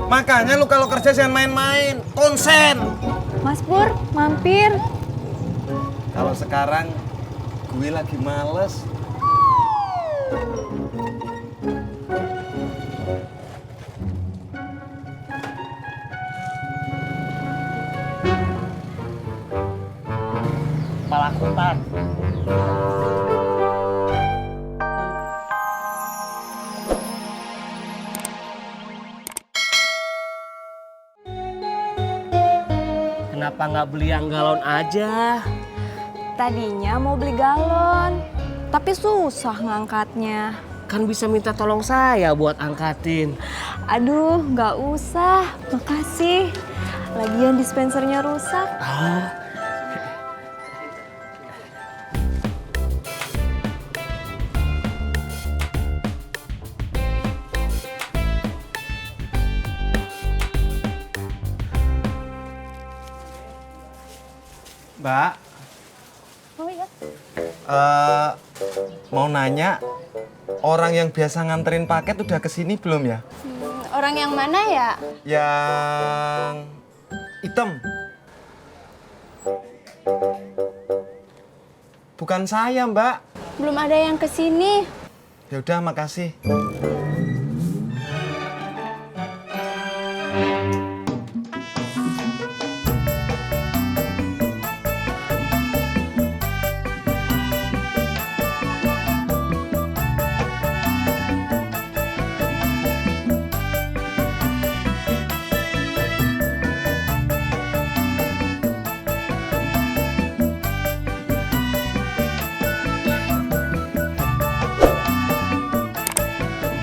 Makanya lu kalau kerja jangan main-main, konsen. Mas Pur, mampir. Kalau sekarang gue lagi males. Malakutan. Kenapa nggak beli yang galon aja? Tadinya mau beli galon, tapi susah ngangkatnya. Kan bisa minta tolong saya buat angkatin. Aduh, nggak usah. Makasih. Lagian dispensernya rusak. Mbak, Oh iya. mau nanya, orang yang biasa nganterin paket udah kesini belum ya? Orang yang mana ya? Yang hitam. Bukan saya, Mbak. Belum ada yang kesini. Ya udah, makasih.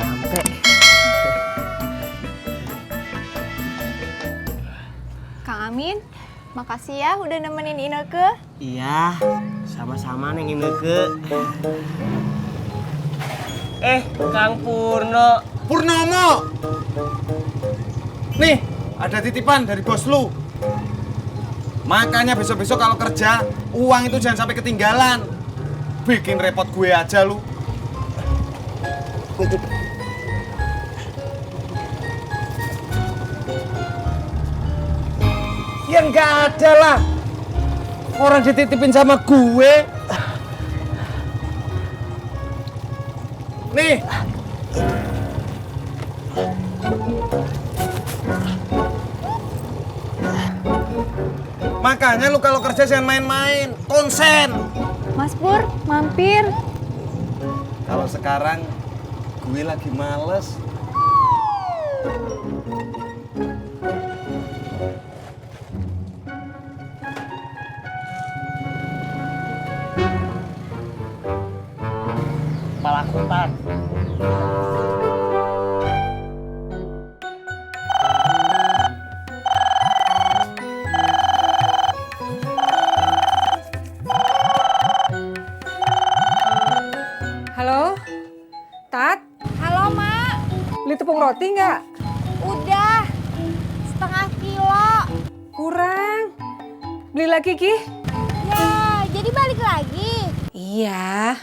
Sampai. Kang Amin, makasih ya udah nemenin Ineke. Iya, sama-sama Neng Ineke. Kang Purno. Purnomo! Nih, ada titipan dari bos lu. Makanya besok-besok kalau kerja, uang itu jangan sampai ketinggalan. Bikin repot gue aja lu. Ya nggak ada lah. Orang dititipin sama gue. Nih. Makanya lu kalau kerja jangan main-main, konsen. Mas Pur, mampir. Kalau sekarang gue lagi males. Malakutan. Halo, Tat, Halo, Mak. beli tepung roti nggak? Udah. Setengah kilo. Kurang. Beli lagi, Ki? Ya, jadi balik lagi Iya.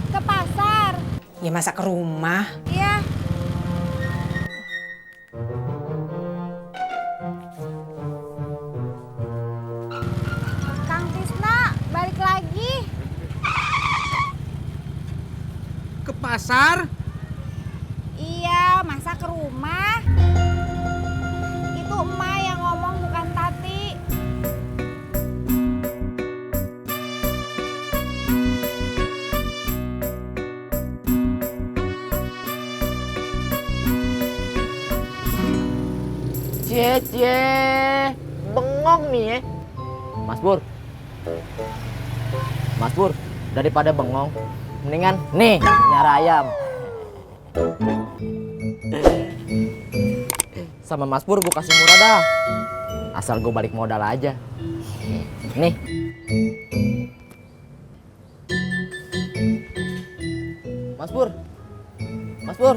ke pasar. Ya masa ke rumah? Iya. Kang Tisna, balik lagi. Ke pasar? Iya, masa ke rumah? Itu emak yang ngomong, bukan Tati. Cie, bengong nih ya. Mas Pur. Mas Pur, daripada bengong, mendingan nih nyara ayam. Sama Mas Pur gue kasih murah dah. Asal gue balik modal aja. Nih. Mas Pur. Mas Pur.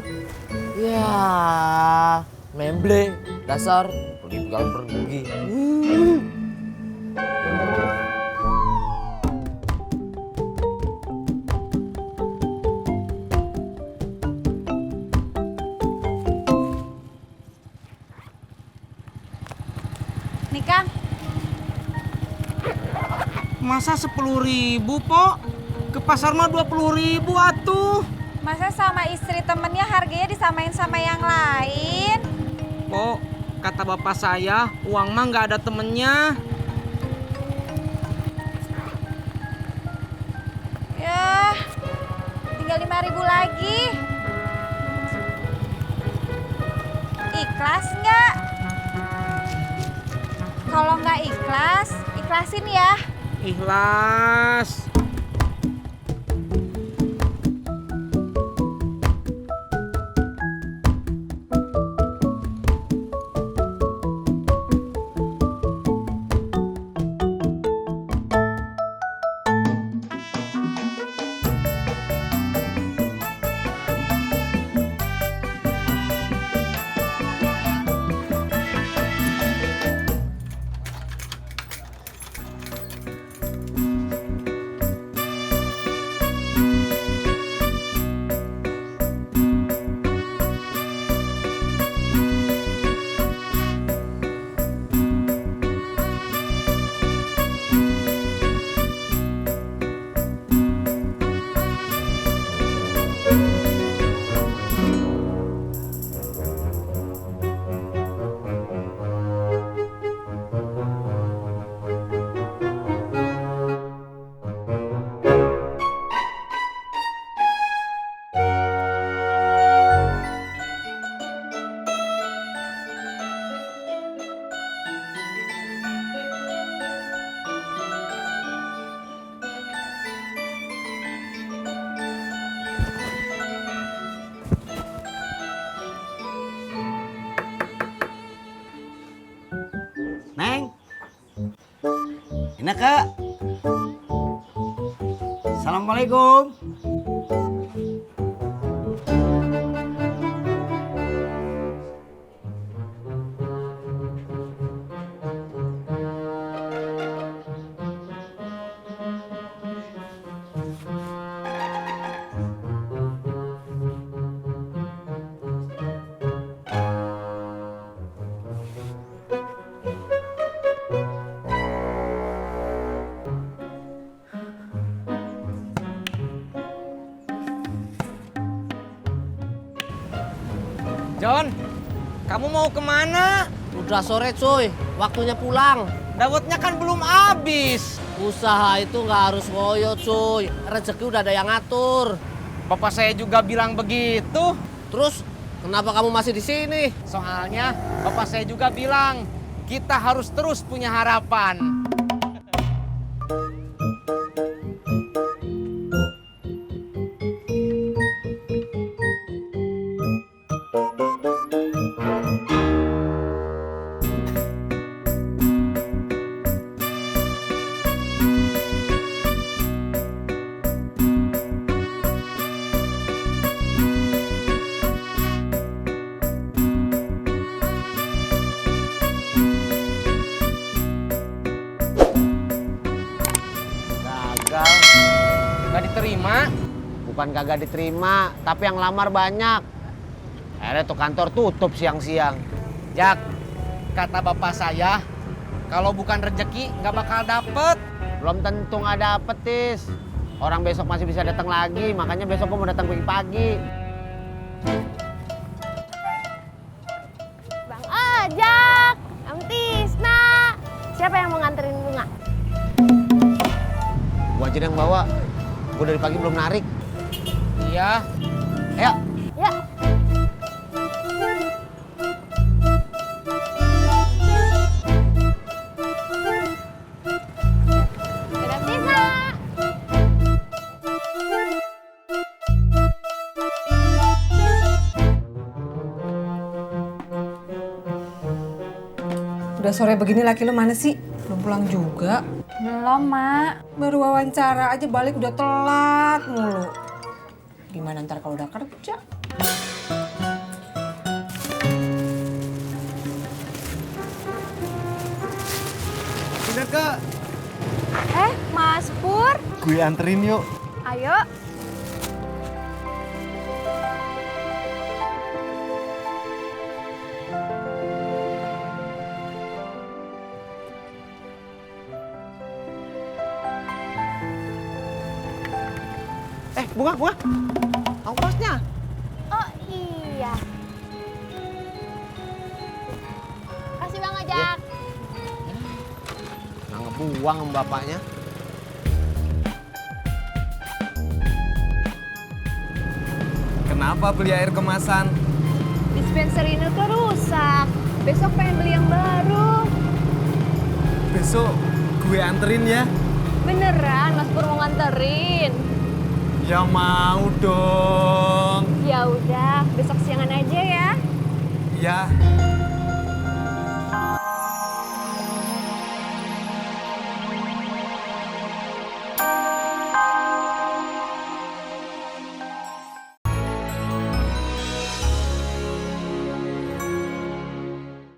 Ya, memble dasar pergi tinggal pergi. masa 10.000, Pok? Ke pasar mah 20.000 atuh. Masa sama istri temennya harganya disamain sama yang lain? Pok, kata bapak saya, uang mah nggak ada temennya. Ya, tinggal 5.000 lagi. Ikhlas nggak? Kalau nggak ikhlas, ikhlasin ya. Ikhlas. Neng, enak kak. Assalamualaikum. John, kamu mau kemana? Udah sore cuy, waktunya pulang. Dawetnya kan belum habis. Usaha itu nggak harus ngoyo cuy, rezeki udah ada yang ngatur. Bapak saya juga bilang begitu. Terus kenapa kamu masih di sini? Soalnya bapak saya juga bilang kita harus terus punya harapan. Gagal. Gak diterima. Bukan kagak diterima, tapi yang lamar banyak. Akhirnya tuh kantor tutup siang-siang. Jak, kata bapak saya, kalau bukan rezeki nggak bakal dapet. Belum tentu nggak dapet, Tis. Orang besok masih bisa datang lagi, makanya besok gua mau datang pagi-pagi. Bang Ojak, Om Tisna. Siapa yang mau nganterin bunga? Gua aja yang bawa. Gua dari pagi belum narik. Iya. Ayo. Ya. Dadah Tisna. Udah sore begini laki lu mana sih? Belum pulang juga. Belum, Mak. Baru wawancara aja balik udah telat mulu. Gimana ntar kalau udah kerja? Udah kak, Mas Pur. gue anterin yuk. Ayo. Bunga. Ongkosnya. Oh iya. Kasih Bang Ojak. Nggak ngebuang sama bapaknya. Kenapa beli air kemasan? Dispenser ini tuh rusak. Besok pengen beli yang baru. Besok gue anterin ya. Beneran, Mas Pur mau nganterin. Ya mau dong. Ya udah, besok siangan aja ya. Ya.